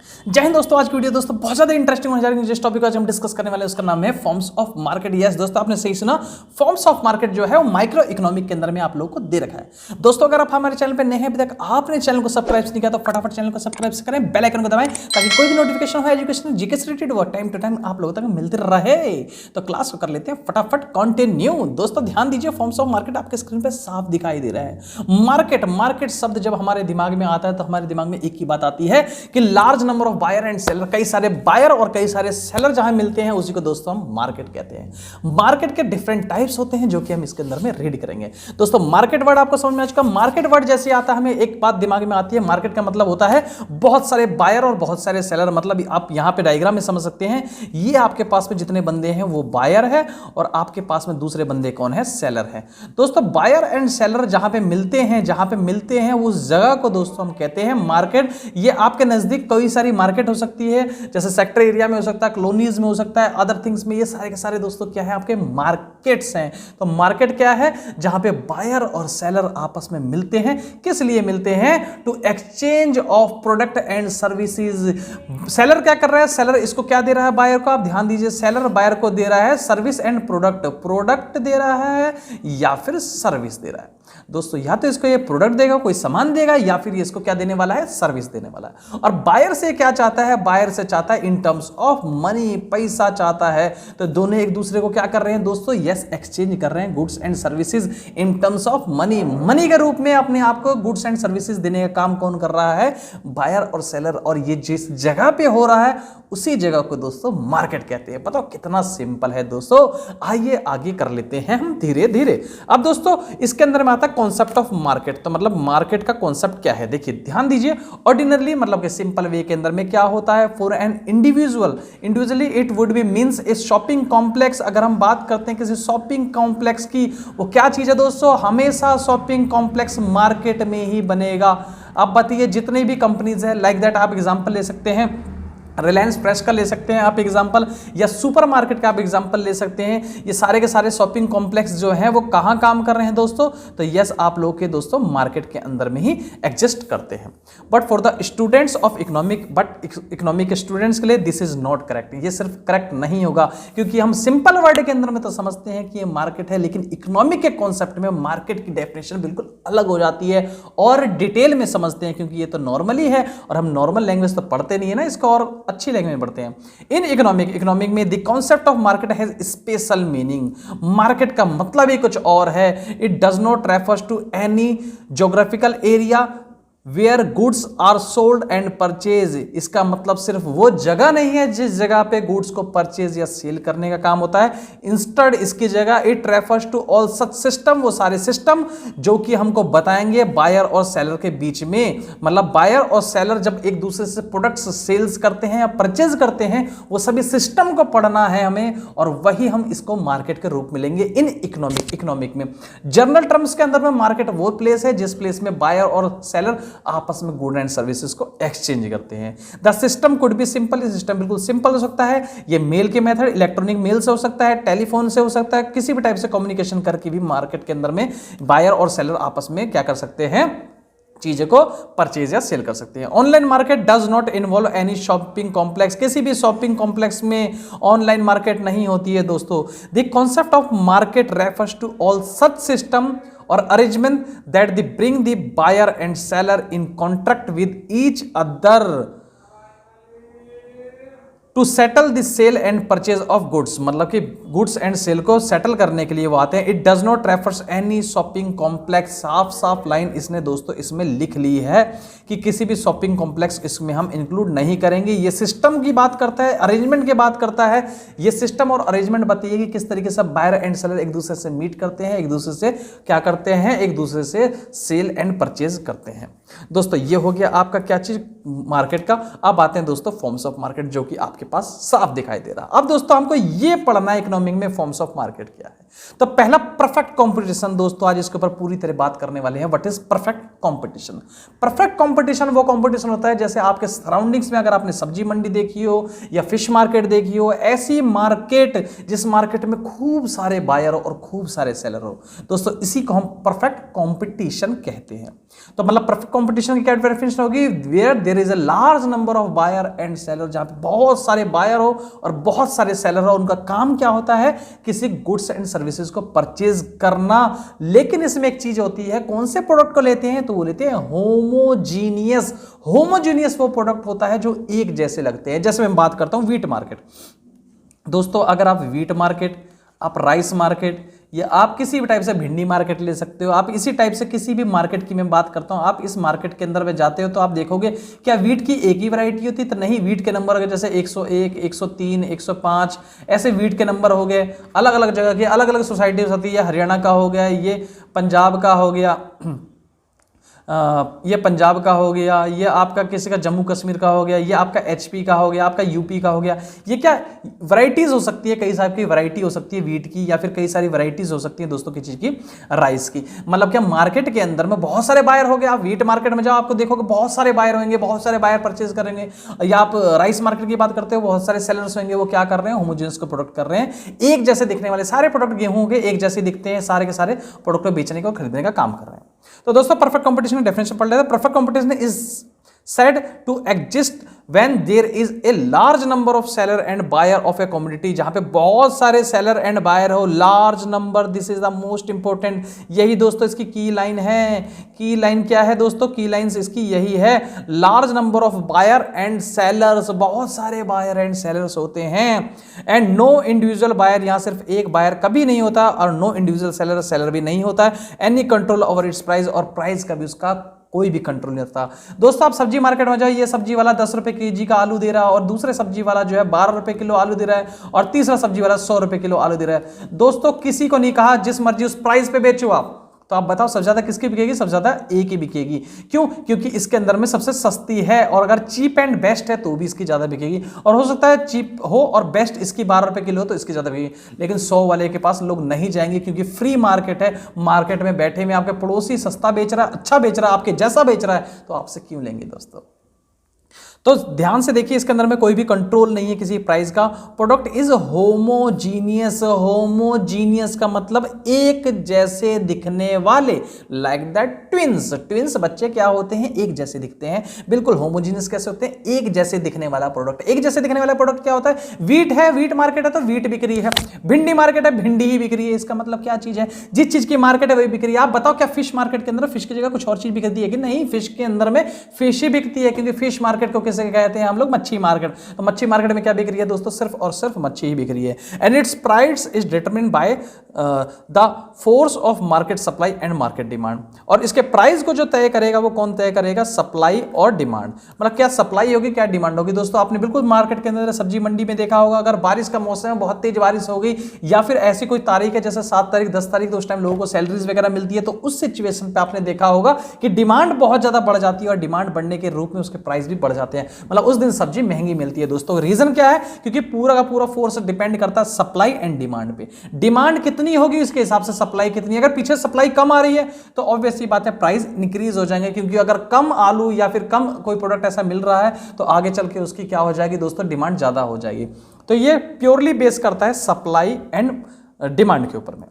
जय हिंद दोस्तों। आज की वीडियो दोस्तों बहुत ज्यादा इंटरेस्टिंग होने जा रही है। जिस टॉपिक आज हम डिस्कस करने वाले हैं उसका नाम है फॉर्म्स ऑफ मार्केट। यस दोस्तों, आपने सही सुना, फॉर्म्स ऑफ मार्केट जो है वो माइक्रो इकोनॉमिक के अंदर में आप लोगों को दे रखा है। दोस्तों अगर आप हमारे चैनल पर नए हैं, अभी तक आपने चैनल को सब्सक्राइब नहीं किया तो फटाफट चैनल को सब्सक्राइब करें, बेल आइकन को दबाएं ताकि कोई भी नोटिफिकेशन हो एजुकेशन जीके से रिलेटेड वो टाइम टू टाइम आप लोगों तक मिलते रहे। तो क्लास को कर लेते हैं फटाफट कंटिन्यू। दोस्तों ध्यान दीजिए, फॉर्म्स ऑफ मार्केट आपके स्क्रीन पर साफ दिखाई दे रहा है। मार्केट शब्द जब हमारे दिमाग में आता है तो हमारे दिमाग में एक ही बात आती है कि large number of buyer and seller, कई सारे बायर और कई सारे सेलर जहां मिलते हैं उसी को दोस्तों हम मार्केट कहते हैं। मार्केट के डिफरेंट टाइप्स होते हैं जो कि हम इसके अंदर में रीड करेंगे। दोस्तों मार्केट वर्ड आपको समझ में आ चुका। मार्केट वर्ड जैसे आता है हमें एक बात दिमाग में आती है, मार्केट का मतलब होता है बहुत सारे बायर और बहुत सारे सेलर। मतलब आप यहां पे डायग्राम में समझ सकते हैं, ये आपके पास में जितने बंदे हैं वो बायर है और आपके पास में दूसरे बंदे कौन है, सेलर है। दोस्तों बायर एंड सेलर जहां पे मिलते हैं उस जगह को दोस्तों हम कहते हैं मार्केट। ये आपके नजदीक कई सारी मार्केट हो सकती है, जैसे सेक्टर एरिया में हो सकता है, कॉलोनीज में हो सकता है, अदर थिंग्स में। ये सारे के सारे दोस्तों क्या है, आपके मार्केट्स हैं। तो मार्केट क्या है, जहां पे बायर और सेलर आपस में मिलते हैं। किस लिए मिलते हैं? To exchange of product and services. Seller क्या कर रहा है, सेलर इसको क्या दे रहा है बायर को, आप ध्यान दीजिए, सेलर बायर को दे रहा है सर्विस एंड प्रोडक्ट दे रहा है या फिर सर्विस दे रहा है। दोस्तों या तो इसको ये प्रोडक्ट देगा, कोई सामान देगा, या फिर ये इसको क्या देने वाला है, सर्विस देने वाला है। और बायर से क्या चाहता है, बायर से चाहता है इन टर्म्स ऑफ मनी, पैसा चाहता है। तो दोनों एक दूसरे को क्या कर रहे हैं दोस्तों, यस एक्सचेंज कर रहे हैं goods and services in terms of money. Money के रूप में अपने आप को गुड्स एंड सर्विसेज देने का काम कौन कर रहा है, बायर और सेलर। और ये जिस जगह पे हो रहा है उसी जगह को दोस्तों मार्केट कहते हैं। बताओ कितना सिंपल है दोस्तों। आइए आगे कर लेते हैं हम धीरे धीरे। अब दोस्तों इसके अंदर में आता है कॉन्सेप्ट ऑफ मार्केट। तो मतलब मार्केट का कॉन्सेप्ट क्या है, देखिए ध्यान दीजिए। ऑर्डिनरली मतलब कि सिंपल वे के अंदर में क्या होता है, for an individually it would be means a shopping complex. अगर हम बात करते हैं किसी शॉपिंग कॉम्प्लेक्स की, वो क्या चीज है दोस्तों, हमेशा शॉपिंग कॉम्प्लेक्स मार्केट में ही बनेगा। अब बताइए जितनी भी कंपनीज है, लाइक दैट आप एग्जांपल ले सकते हैं, रिलायंस फ्रेश का ले सकते हैं आप एग्जांपल, या सुपरमार्केट का आप एग्जांपल ले सकते हैं। ये सारे के सारे शॉपिंग कॉम्प्लेक्स जो हैं वो कहां काम कर रहे हैं दोस्तों, तो यस आप लोग के दोस्तों मार्केट के अंदर में ही एग्जिस्ट करते हैं। But for the students of economic students के लिए दिस इज नॉट करेक्ट। ये सिर्फ करेक्ट नहीं होगा, क्योंकि हम सिंपल वर्ड के अंदर में तो समझते हैं कि ये मार्केट है, लेकिन इकोनॉमिक के कॉन्सेप्ट में मार्केट की डेफिनेशन बिल्कुल अलग हो जाती है और डिटेल में समझते हैं, क्योंकि ये तो नॉर्मली है और हम नॉर्मल लैंग्वेज तो पढ़ते नहीं है ना, इसको और अच्छी लैंग्वेज में पढ़ते हैं। इन इकोनॉमिक में the concept of market has special meaning. Market का मतलब ही कुछ और है। It does not refers to any geographical area where goods are sold and purchase. इसका मतलब सिर्फ वो जगह नहीं है जिस जगह पे गुड्स को परचेज या सेल करने का काम होता है। इंस्टेड इसकी जगह it refers to all such system, वो सारे सिस्टम जो कि हमको बताएंगे बायर और सेलर के बीच में। मतलब बायर और सेलर जब एक दूसरे से प्रोडक्ट्स सेल्स करते हैं या परचेज करते हैं, वो सभी सिस्टम को पढ़ना है हमें, और वही हम इसको मार्केट के रूप में लेंगे इन इकोनॉमिक में। जनरल टर्म्स के अंदर में मार्केट वो प्लेस है जिस प्लेस में बायर और सेलर आपस में गुड एंड सर्विसेज को एक्सचेंज करते हैं। The system could be simple, system बिल्कुल सिंपल हो सकता है। ये मेल के मेथड, इलेक्ट्रॉनिक मेल से हो सकता है, टेलीफोन से हो सकता है, किसी भी टाइप से कम्युनिकेशन करके भी मार्केट के अंदर में बायर और सेलर आपस में क्या कर सकते हैं, चीजें को परचेज या सेल कर सकते हैं। Online market does not involve any shopping complex. किसी भी शॉपिंग कॉम्प्लेक्स में ऑनलाइन मार्केट नहीं होती है दोस्तों। The concept of market refers to all such system or arrangement that they bring the buyer and seller in contract with each other to settle the sale and purchase of goods. मतलब कि goods and sale को settle करने के लिए वो आते हैं। It does not refers any shopping complex. साफ लाइन इसने दोस्तों इसमें लिख ली है कि किसी भी शॉपिंग कॉम्प्लेक्स इसमें हम इंक्लूड नहीं करेंगे। ये सिस्टम की बात करता है, अरेंजमेंट की बात करता है। ये सिस्टम और अरेंजमेंट बताइए कि किस तरीके से बायर एंड सेलर एक दूसरे से मीट करते हैं, एक दूसरे से क्या करते हैं, एक दूसरे से सेल एंड परचेज करते हैं। दोस्तों ये हो गया आपका क्या चीज, मार्केट का। अब आते हैं दोस्तों फॉर्म्स ऑफ मार्केट जो कि आपके पास साफ दिखाई दे रहा। अब दोस्तों हमको ये पढ़ना है इकोनॉमिक में फॉर्म्स ऑफ मार्केट क्या है। तो पहला परफेक्ट कंपटीशन, दोस्तों आज इसके ऊपर पूरी तरह बात करने वाले हैं। What is perfect competition? Perfect competition वो कंपटीशन होता है जैसे आपके सराउंडिंग्स में अगर आपने सब्जी मंडी देखी हो या फिश मार्केट देखी हो, ऐसी मार्केट जिस मार्केट में खूब सारे बायर और खूब सारे सेलर हो, दोस्तों इसी को हम परफेक्ट कंपटीशन कहते हैं। तो मतलब परफेक्ट कंपटीशन की क्या डेफिनेशन होगी? Where there is a large number of buyer and seller, जहां पे बहुत सारे बायर हो और बहुत सारे सेलर हो। उनका काम क्या होता है? किसी गुड्स एंड सर्विसेज को परचेज करना। लेकिन इसमें एक चीज होती है, कौन से प्रोडक्ट को लेते हैं? तो वो लेते हैं होमोजीनियस। होमोजीनियस वो प्रोडक्ट होता है जो एक जैसे लगते हैं। जैसे मैं बात करता हूं व्हीट मार्केट। दोस्तों अगर आप व्हीट मार्केट, आप राइस मार्केट, या आप किसी भी टाइप से भिंडी मार्केट ले सकते हो, आप इसी टाइप से किसी भी मार्केट की मैं बात करता हूं, आप इस मार्केट के अंदर में जाते हो तो आप देखोगे क्या व्हीट की एक ही वैरायटी होती है? तो नहीं, व्हीट के नंबर अगर जैसे 101, 103, 105 ऐसे व्हीट के नंबर हो गए। अलग अलग जगह के अलग अलग सोसाइटीज होती है। हरियाणा का हो गया, ये पंजाब का हो गया, ये पंजाब का हो गया, ये आपका किसी का जम्मू कश्मीर का हो गया, ये आपका एचपी का हो गया, आपका यूपी का हो गया। ये क्या वैरायटीज हो सकती है, कई सारी की वैरायटी हो सकती है व्हीट की, या फिर कई सारी वैरायटीज हो सकती है दोस्तों की चीज की, राइस की। मतलब क्या मार्केट के अंदर में बहुत सारे बायर हो गए। आप व्हीट मार्केट में जाओ, आपको देखोगे बहुत सारे बायर होंगे, बहुत सारे बायर परचेज करेंगे। या आप राइस मार्केट की बात करते हो, बहुत सारे सेलर्स होंगे, वो क्या कर रहे हैं? होमोजेनियस को प्रोडक्ट कर रहे हैं। एक जैसे दिखने वाले सारे प्रोडक्ट गेहूं के एक जैसे दिखते हैं, सारे के सारे प्रोडक्ट को बेचने का और खरीदने का काम कर रहे हैं। तो दोस्तों परफेक्ट कंपटीशन की डेफिनेशन पढ़ लेते हैं। Perfect competition is said to exist when there is a large number of seller and buyer of a commodity, जहां पे बहुत सारे seller and buyer हो, large number, this is the most important। यही दोस्तों इसकी की लाइन है। की लाइन क्या है दोस्तों? की लाइन इसकी यही है, large number of buyer and sellers, बहुत सारे buyer and sellers होते हैं। and no individual buyer, यहां सिर्फ एक buyer कभी नहीं होता, और no individual seller, seller भी नहीं होता है। any control over its price, और प्राइस का भी उसका कोई भी कंट्रोल नहीं होता। दोस्तों आप सब्जी मार्केट में जाओ, ये सब्जी वाला 10 रुपए केजी का आलू दे रहा है, और दूसरे सब्जी वाला जो है 12 रुपए किलो आलू दे रहा है, और तीसरा सब्जी वाला 100 रुपए किलो आलू दे रहा है। दोस्तों किसी को नहीं कहा जिस मर्जी उस प्राइस पे बेचो आप। तो आप बताओ सबसे ज्यादा किसकी बिकेगी? सबसे ज्यादा ए की बिकेगी। क्यों? क्योंकि इसके अंदर में सबसे सस्ती है, और अगर चीप एंड बेस्ट है तो भी इसकी ज्यादा बिकेगी। और हो सकता है चीप हो और बेस्ट इसकी 12 रुपए किलो तो इसकी ज्यादा बिकेगी। लेकिन 100 वाले के पास लोग नहीं जाएंगे, क्योंकि फ्री मार्केट है। मार्केट में बैठे में आपके पड़ोसी सस्ता बेच रहा है, अच्छा बेच रहा है, आपके जैसा बेच रहा है, तो आपसे क्यों लेंगे दोस्तों? तो ध्यान से देखिए, इसके अंदर में कोई भी कंट्रोल नहीं है किसी प्राइस का। Product is homogeneous. होमोजीनियस का मतलब एक जैसे दिखने वाले, लाइक दैट ट्विंस। ट्विंस बच्चे क्या होते हैं? एक जैसे दिखते हैं। बिल्कुल होमोजीनियस कैसे होते हैं? एक जैसे दिखने वाला प्रोडक्ट। एक जैसे दिखने वाला प्रोडक्ट क्या होता है? व्हीट है, व्हीट मार्केट है तो व्हीट बिक रही है। भिंडी मार्केट है, भिंडी ही बिक रही है। इसका मतलब क्या चीज है? जिस चीज की मार्केट है वही बिक रही है। आप बताओ क्या फिश मार्केट के अंदर फिश की जगह कुछ और चीज बिकती है कि नहीं? फिश के अंदर में फिश ही बिकती है, क्योंकि फिश मार्केट को किसे कहते हैं हम लोग? मच्छी मार्केट। तो मच्छी मार्केट में क्या बिक रही है दोस्तों? सिर्फ और सिर्फ मच्छी ही बिक रही है। And it's price is determined by the force of market supply and market demand. और इसके प्राइस को जो तय करेगा वो कौन तय करेगा? सप्लाई और डिमांड। मतलब क्या सप्लाई होगी, क्या डिमांड होगी। दोस्तों आपने बिल्कुल मार्केट के अंदर सब्जी मंडी में देखा होगा, अगर बारिश का मौसम है, बहुत तेज बारिश हो गई, या फिर ऐसी कोई तारीख है जैसे 7 तारीख 10 तारीख, तो उस टाइम लोगों को सैलरीज वगैरह मिलती है, तो उस सिचुएशन पे आपने देखा होगा कि डिमांड बहुत ज्यादा बढ़ जाती है, और डिमांड बढ़ने के रूप में उसके प्राइस भी बढ़ जाते हैं। मतलब उस दिन सब्जी महंगी मिलती है दोस्तों। रीजन क्या है? क्योंकि पूरा का पूरा फोर्स डिपेंड करता है सप्लाई एंड डिमांड पे। डिमांड कितनी होगी उसके हिसाब से सप्लाई कितनी। अगर पीछे सप्लाई कम आ रही है तो ऑब्वियसली बात है प्राइस इंक्रीज हो जाएंगे, क्योंकि अगर कम आलू या फिर कम कोई प्रोडक्ट ऐसा मिल रहा है तो आगे चल के उसकी क्या हो जाएगी दोस्तों? डिमांड ज्यादा हो जाएगी। तो ये प्योरली बेस करता है सप्लाई एंड डिमांड के ऊपर में।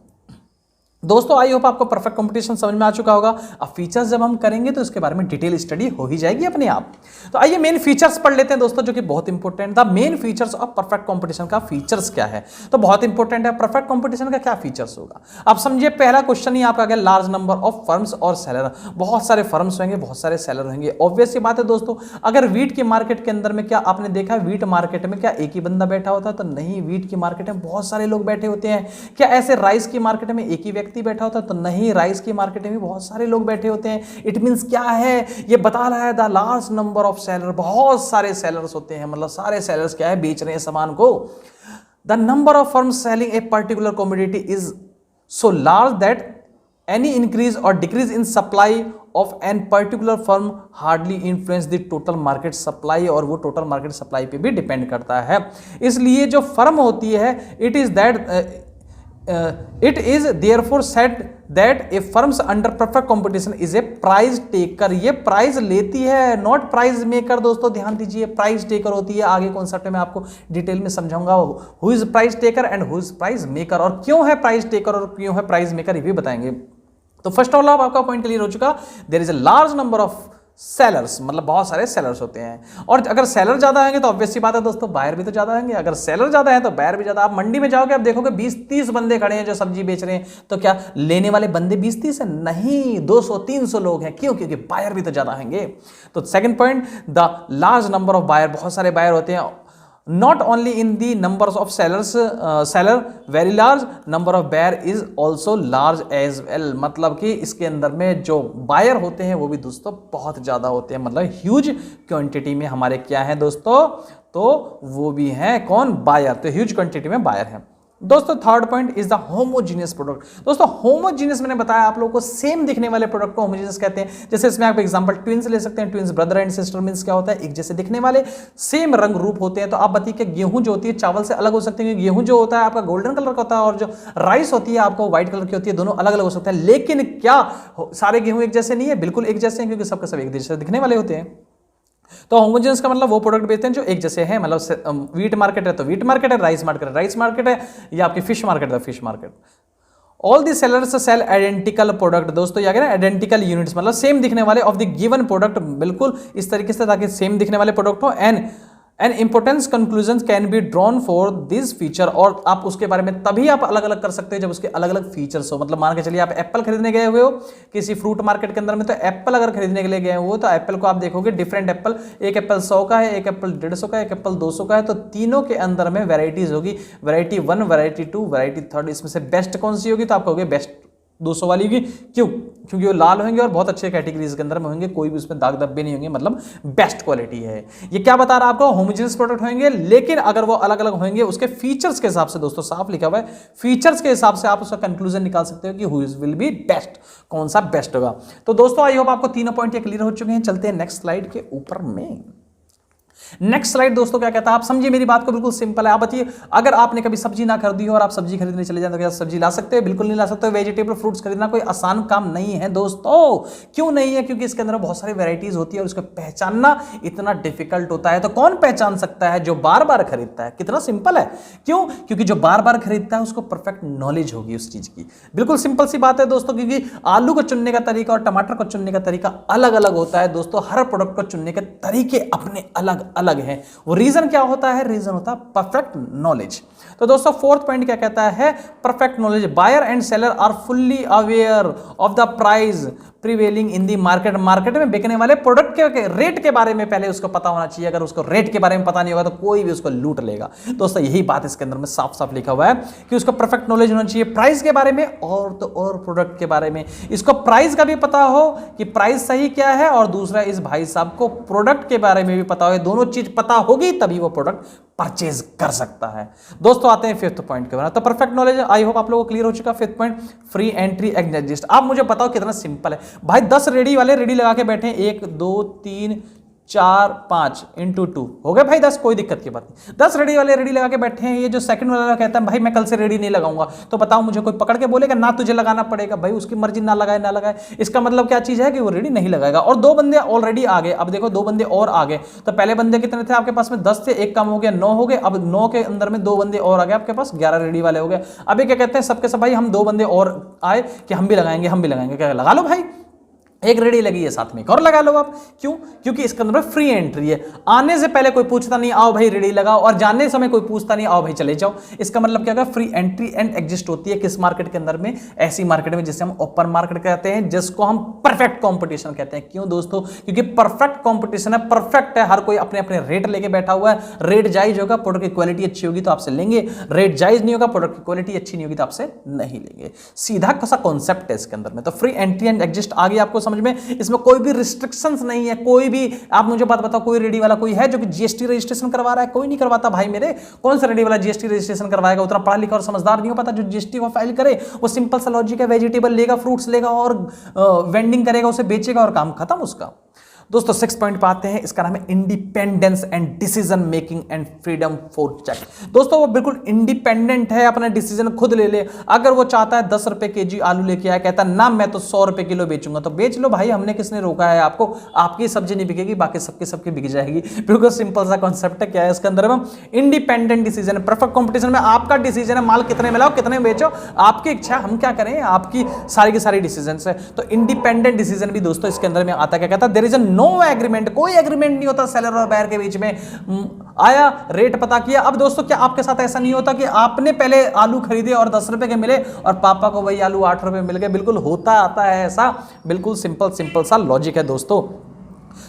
दोस्तों आई होप आपको परफेक्ट कंपटीशन समझ में आ चुका होगा। अब फीचर्स जब हम करेंगे तो इसके बारे में डिटेल स्टडी हो ही जाएगी अपने आप। तो आइए मेन फीचर्स पढ़ लेते हैं दोस्तों, जो कि बहुत इंपॉर्टेंट था। Main features of perfect competition का फीचर्स क्या है? तो बहुत इंपॉर्टेंट है, परफेक्ट कंपटीशन का क्या फीचर्स होगा। आप समझिए, पहला क्वेश्चन ही आपका गया, लार्ज नंबर ऑफ फर्म्स और सेलर। बहुत सारे फर्म्स होंगे, बहुत सारे सेलर होंगे। ऑब्वियस सी बात है दोस्तों, अगर व्हीट की मार्केट के अंदर में क्या आपने देखा है, व्हीट मार्केट में क्या एक ही बंदा बैठा होता है? तो नहीं, व्हीट की मार्केट में बहुत सारे लोग बैठे होते हैं। क्या ऐसे राइस की मार्केट में एक ही व्यक्ति बैठा होता है? तो नहीं, राइस की मार्केट में भी बहुत सारे लोग बैठे होते हैं। इट मींस क्या है? ये बता रहा है the large number of seller, बहुत सारे सेलर्स होते हैं। मतलब सारे सेलर्स क्या है? बेच रहे हैं सामान को। The number of firms selling a particular commodity is so large that any increase or decrease in supply of an particular firm hardly influence the total market supply, और वो टोटल मार्केट सप्लाई पे भी depend करता है। इसलिए जो firm होती है it is therefore said that a firms under perfect competition is a price taker. ये प्राइज लेती है, नॉट प्राइज मेकर। दोस्तों ध्यान दीजिए, प्राइज टेकर होती है। आगे कॉन्सेप्ट में आपको डिटेल में समझाऊंगा who is price taker and who is price maker, और क्यों है प्राइज टेकर और क्यों है प्राइज मेकर, ये भी बताएंगे। तो फर्स्ट ऑफ ऑल आपका पॉइंट क्लियर हो चुका, there is a large number of sellers, मतलब बहुत सारे सेलर्स होते हैं, और अगर सेलर ज्यादा होंगे तो ऑब्वियस सी बात है दोस्तों बायर भी तो ज्यादा होंगे। अगर सेलर ज्यादा है तो बायर भी ज्यादा। आप मंडी में जाओगे, आप देखोगे 20-30 बंदे खड़े हैं जो सब्जी बेच रहे हैं, तो क्या लेने वाले बंदे 20-30 है? नहीं, 200-300 लोग हैं। क्यों? क्योंकि बायर भी तो ज्यादा होंगे। तो second point, the large number of buyer, बहुत सारे बायर होते हैं। Not only in the numbers of seller, very large number of buyer is also large as well। मतलब कि इसके अंदर में जो बायर होते हैं वो भी दोस्तों बहुत ज्यादा होते हैं, मतलब ह्यूज क्वांटिटी में हमारे क्या है दोस्तों, तो वो भी हैं कौन? बायर। तो ह्यूज क्वांटिटी में बायर हैं। दोस्तों third point is the homogeneous product. दोस्तों होमोजीनियस मैंने बताया आप लोगों को, सेम दिखने वाले प्रोडक्ट को होमोजीनियस कहते हैं। जैसे इसमें आप एग्जांपल ट्विंस ले सकते हैं। Twins brother and sister means क्या होता है? एक जैसे दिखने वाले, सेम रंग रूप होते हैं। तो आप बताइए कि गेहूं जो होती है चावल से अलग हो सकती है। गेहूं जो होता है आपका गोल्डन कलर का होता है, और जो राइस होती है आपको व्हाइट कलर की होती है। दोनों अलग अलग हो सकते हैं, लेकिन क्या सारे गेहूं एक जैसे नहीं है? बिल्कुल एक जैसे हैं, क्योंकि सबके सब एक जैसे दिखने वाले होते हैं। तो होमोजेनियस का मतलब वो प्रोडक्ट बेचते हैं जो एक जैसे हैं, मतलब व्हीट मार्केट है तो व्हीट मार्केट है, राइस मार्केट है, या आपकी फिश मार्केट है fish market. All the sellers sell identical product. दोस्तों या आइडेंटिकल यूनिट्स, मतलब सेम दिखने वाले ऑफ द गिवन प्रोडक्ट, बिल्कुल इस तरीके से ताकि सेम दिखने वाले प्रोडक्ट हो। An importance conclusion can be drawn for this feature, और आप उसके बारे में तभी आप अलग अलग कर सकते हो जब उसके अलग अलग फीचर्स हो। मतलब मान के चलिए आप एप्पल खरीदने गए हुए हो किसी फ्रूट मार्केट के अंदर में, तो एप्पल अगर खरीदने के लिए गए हो तो एप्पल को आप देखोगे डिफरेंट एप्पल, एक एप्पल 100 का है, एक एप्पल 150 का है, एक एप्पल 200 का है। तो तीनों के अंदर में वेराइटीज होगी, वैरायटी 1, वैरायटी 2, वैरायटी 3। इसमें से बेस्ट कौन सी होगी? तो आप कहोगे बेस्ट 200 वाली होगी। क्यों? क्योंकि वो लाल होंगे और बहुत अच्छे कैटेगरीज के अंदर में होंगे, कोई भी उसमें दाग धब्बे नहीं होंगे, मतलब बेस्ट क्वालिटी है। ये क्या बता रहा है आपको? होमोजेनियस प्रोडक्ट होंगे, लेकिन अगर वो अलग अलग होंगे उसके फीचर्स के हिसाब से, दोस्तों साफ लिखा हुआ है, फीचर्स के हिसाब से आप उसका कंक्लूजन निकाल सकते हो कि हु विल बी बेस्ट, कौन सा बेस्ट होगा। तो दोस्तों आई होप आपको तीनों पॉइंट ये क्लियर हो चुके हैं। चलते हैं नेक्स्ट स्लाइड के ऊपर में। नेक्स्ट स्लाइड दोस्तों क्या कहता है, आप समझिए मेरी बात को, बिल्कुल सिंपल है। आप बताइए अगर आपने कभी सब्जी ना खरीदी हो और आप सब्जी खरीदने चले जाए तो क्या सब्जी ला सकते हैं? बिल्कुल नहीं ला सकते। वेजिटेबल फ्रूट्स खरीदना कोई आसान काम नहीं है दोस्तों। क्यों नहीं है? क्योंकि इसके अंदर बहुत सारी वैरायटीज होती है और उसको पहचानना इतना डिफिकल्ट होता है। तो कौन पहचान सकता है? जो बार बार खरीदता है। कितना सिंपल है। क्यों? क्योंकि जो बार बार खरीदता है उसको परफेक्ट नॉलेज होगी उस चीज की। बिल्कुल सिंपल सी बात है दोस्तों, क्योंकि आलू को चुनने का तरीका और टमाटर को चुनने का तरीका अलग अलग होता है दोस्तों। हर प्रोडक्ट को चुनने के तरीके अपने अलग अलग हैं। वो रीजन क्या होता है? रीजन होता है परफेक्ट नॉलेज। तो दोस्तों फोर्थ पॉइंट क्या कहता है? Perfect knowledge. Buyer and seller are fully aware of the price prevailing in the market. Market में बिकने वाले प्रोडक्ट के रेट के बारे में पहले उसको पता होना चाहिए। अगर उसको रेट के बारे में पता नहीं होगा तो कोई भी उसको लूट लेगा। दोस्तों यही बात इसके अंदर में साफ साफ लिखा हुआ है कि उसको परफेक्ट नॉलेज होना चाहिए प्राइस के बारे में और तो और प्रोडक्ट के बारे में। इसको प्राइस का भी पता हो कि प्राइस सही क्या है, और दूसरा इस भाई साहब को प्रोडक्ट के बारे में भी पता हो। दोनों चीज पता होगी तभी वो प्रोडक्ट परचेज कर सकता है। दोस्तों आते हैं फिफ्थ पॉइंट के बारे में। तो परफेक्ट नॉलेज आई होप आप लोगों को क्लियर हो चुका। Fifth point, free entry exist. आप मुझे बताओ कितना सिंपल है भाई। 10 रेडी वाले रेडी लगा के बैठे, 1 2 3 4 5 इंटू 2 हो गए भाई 10, कोई दिक्कत की बात नहीं। 10 रेडी वाले रेडी लगा के बैठे हैं। ये जो सेकंड वाला कहता है भाई मैं कल से रेडी नहीं लगाऊंगा, तो बताओ मुझे कोई पकड़ के बोलेगा ना तुझे लगाना पड़ेगा? भाई उसकी मर्जी, ना लगाए ना लगाए। इसका मतलब क्या चीज है कि वो रेडी नहीं लगाएगा। और 2 बंदे ऑलरेडी आ गए। अब देखो 2 बंदे और आ गए। तो पहले बंदे कितने थे आपके पास में? 10 थे, एक कम हो गया, 9 हो गए। अब 9 के अंदर में 2 बंदे और आ गए आपके पास, 11 रेडी वाले हो गए। अभी क्या कहते हैं सबके सब भाई हम 2 बंदे और आए कि हम भी लगाएंगे, हम भी लगाएंगे। क्या लगा लो भाई, एक रेडी लगी है साथ में एक और लगा लो आप। क्यों? क्योंकि इसके अंदर फ्री एंट्री है। आने से पहले कोई पूछता नहीं आओ भाई रेडी लगाओ, और जाने समय कोई पूछता नहीं आओ भाई चले जाओ। इसका मतलब क्या होगा? फ्री एंट्री एंड एग्जिस्ट होती है किस मार्केट के अंदर में? ऐसी मार्केट में जिसे हम ओपन मार्केट कहते हैं, जिसको हम परफेक्ट कंपटीशन कहते हैं। क्यों दोस्तों? क्योंकि परफेक्ट कंपटीशन है, परफेक्ट है। हर कोई अपने अपने रेट लेके बैठा हुआ है। रेट जायज होगा, प्रोडक्ट की क्वालिटी अच्छी होगी तो आपसे लेंगे। रेट जायज नहीं होगा, प्रोडक्ट की क्वालिटी अच्छी नहीं होगी तो आपसे नहीं लेंगे। सीधा सा कॉन्सेप्ट है इसके अंदर में। तो फ्री एंट्री एंड एग्जिस्ट आगे आपको समझ में, इसमें कोई भी रिस्ट्रिक्शंस नहीं है। कोई भी आप मुझे बात बताओ, कोई रेडी वाला कोई है जो कि जीएसटी रजिस्ट्रेशन करवा रहा है? कोई नहीं करवाता भाई मेरे। कौन सा रेडी वाला जीएसटी रजिस्ट्रेशन करवाएगा? उतना पढ़ा लिखा और समझदार नहीं हो पाता जो जीएसटी को फाइल करे। वो सिंपल सा लॉजिक है, वेजिटेबल लेगा, फ्रूट्स लेगा और वेंडिंग करेगा, उसे बेचेगा और काम खत्म उसका। दोस्तों 6 पॉइंट पे आते हैं, इसका नाम है independence and decision making and freedom for check. दोस्तों वो बिल्कुल इंडिपेंडेंट है, अपना डिसीजन खुद ले ले। अगर वो चाहता है 10 रुपए केजी आलू लेके आया, कहता ना मैं तो 100 रुपए किलो बेचूंगा, तो बेच लो भाई, हमने किसने रोका है आपको? आपकी सब्जी नहीं बिकेगी, बाकी सबकी बिक जाएगी। बिल्कुल सिंपल सा कॉन्सेप्ट है। क्या है इसके अंदर में? इंडिपेंडेंट डिसीजन, परफेक्ट कंपटीशन में आपका डिसीजन है, माल कितने मिलाओ कितने बेचो, आपकी इच्छा, हम क्या करें, आपकी सारी की सारी डिसीजन है। तो इंडिपेंडेंट डिसीजन भी दोस्तों इसके अंदर में आता। क्या कहता है? देयर इज नो एग्रीमेंट, कोई एग्रीमेंट नहीं होता सेलर और बायर के बीच में। आया, रेट पता किया। अब दोस्तों क्या आपके साथ ऐसा नहीं होता कि आपने पहले आलू खरीदे और 10 रुपए के मिले और पापा को वही आलू 8 रुपए मिल गए? बिल्कुल होता आता है ऐसा, बिल्कुल सिंपल सा लॉजिक है दोस्तों।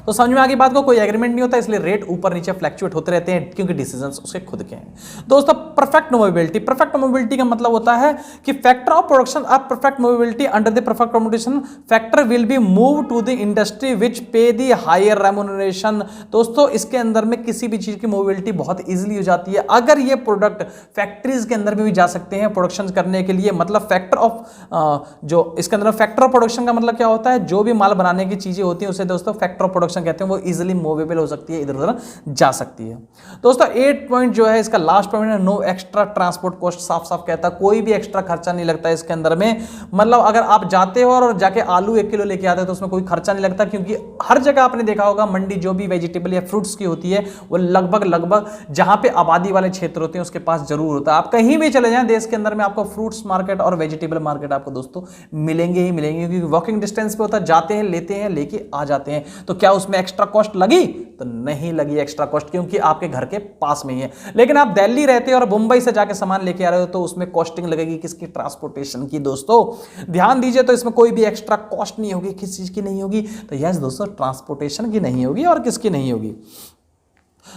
तो समझ में आ गई बात को? कोई एग्रीमेंट नहीं होता, इसलिए रेट ऊपर नीचे फ्लैक्चुएट होते रहते हैं क्योंकि डिसीजंस उसके खुद के हैं। दोस्तों परफेक्ट मोबिलिटी, परफेक्ट मोबिलिटी का मतलब होता है कि factor of production of perfect mobility under the perfect competition factor will be move to the industry which pay the higher remuneration. दोस्तों इसके अंदर में किसी भी चीज की मोबिलिटी बहुत इजीली हो जाती है अगर ये प्रोडक्ट फैक्ट्रीज के अंदर में भी जा सकते हैं प्रोडक्शन करने के लिए। मतलब फैक्टर ऑफ जो इसके अंदर फैक्टर ऑफ प्रोडक्शन का मतलब क्या होता है? जो भी माल बनाने की चीजें होती हैं उसे दोस्तों फैक्टर ऑफ प्रोडक्शन कहते हैं। वो इजीली मूवेबल हो सकती है, इधर उधर जा सकती है। दोस्तों 8 पॉइंट जो है इसका लास्ट पॉइंट है, नो एक्स्ट्रा ट्रांसपोर्ट कॉस्ट। साफ साफ कहता है कोई भी एक्स्ट्रा खर्चा नहीं लगता इसके अंदर में। मतलब अगर आप जाते हो और जाके आलू 1 किलो लेके आते हो तो उसमें कोई खर्चा नहीं लगता, क्योंकि हर जगह आपने देखा होगा मंडी जो भी वेजिटेबल या फ्रूट्स की होती है वो लगभग जहां पे आबादी वाले क्षेत्र होते हैं उसके पास जरूर होता है। आप कहीं भी चले जाएं देश के अंदर में आपको फ्रूट्स मार्केट और वेजिटेबल मार्केट आपको दोस्तों मिलेंगे ही मिलेंगे, क्योंकि वॉकिंग डिस्टेंस पे होता है, जाते हैं लेते हैं लेके आ जाते हैं। तो क्या उसमें एक्स्ट्रा कॉस्ट लगी? तो नहीं लगी एक्स्ट्रा कॉस्ट, क्योंकि आपके घर के पास में ही है। लेकिन आप दिल्ली रहते हो और मुंबई से जाके सामान लेके आ रहे हो तो उसमें कॉस्टिंग लगेगी किसकी? ट्रांसपोर्टेशन की। दोस्तों ध्यान दीजिए, तो इसमें कोई भी एक्स्ट्रा कॉस्ट नहीं होगी। किस चीज की नहीं होगी? तो यस दोस्तों ट्रांसपोर्टेशन की नहीं होगी। और किसकी नहीं होगी?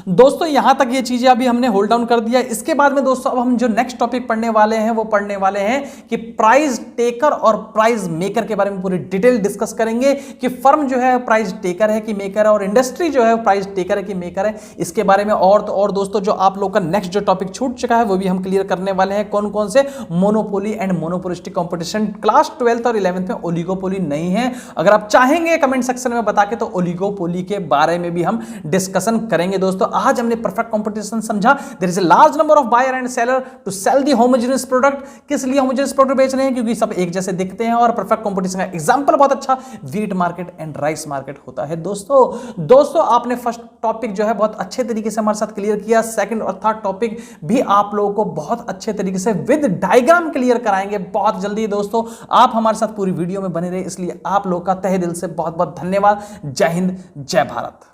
दोस्तों यहां तक ये चीजें अभी हमने होल्ड डाउन कर दिया। इसके बाद में दोस्तों अब हम जो नेक्स्ट टॉपिक पढ़ने वाले हैं वो पढ़ने वाले हैं कि प्राइस टेकर और प्राइस मेकर के बारे में पूरी डिटेल डिस्कस करेंगे कि फर्म जो है प्राइस टेकर है कि मेकर है और इंडस्ट्री जो है प्राइस टेकर है कि मेकर है। इसके बारे में और तो और दोस्तों जो आप लोग का नेक्स्ट जो टॉपिक छूट चुका है वो भी हम क्लियर करने वाले हैं। कौन कौन से? Monopoly and monopolistic competition. Class 12th और 11th में ओलिगोपोली नहीं है। अगर आप चाहेंगे कमेंट सेक्शन में बता के तो ओलिगोपोली के बारे में भी हम डिस्कशन करेंगे। दोस्तों आज हमने परफेक्ट कंपटीशन समझा। There is a large number of buyer and seller to sell the homogeneous product. किस लिए होमोजेनियस प्रोडक्ट बेच रहे हैं? क्योंकि सब एक जैसे दिखते हैं। और परफेक्ट कंपटीशन का एग्जांपल बहुत अच्छा wheat market and rice market होता है। दोस्तों आपने फर्स्ट टॉपिक जो है बहुत अच्छे तरीके से हमारे साथ क्लियर किया। सेकंड और थर्ड टॉपिक भी आप लोगों को बहुत अच्छे तरीके से विद डायग्राम क्लियर कराएंगे बहुत जल्दी। दोस्तों आप हमारे साथ पूरी वीडियो में बने रहे, इसलिए आप लोग का तहे दिल से बहुत बहुत धन्यवाद। जय हिंद, जय भारत।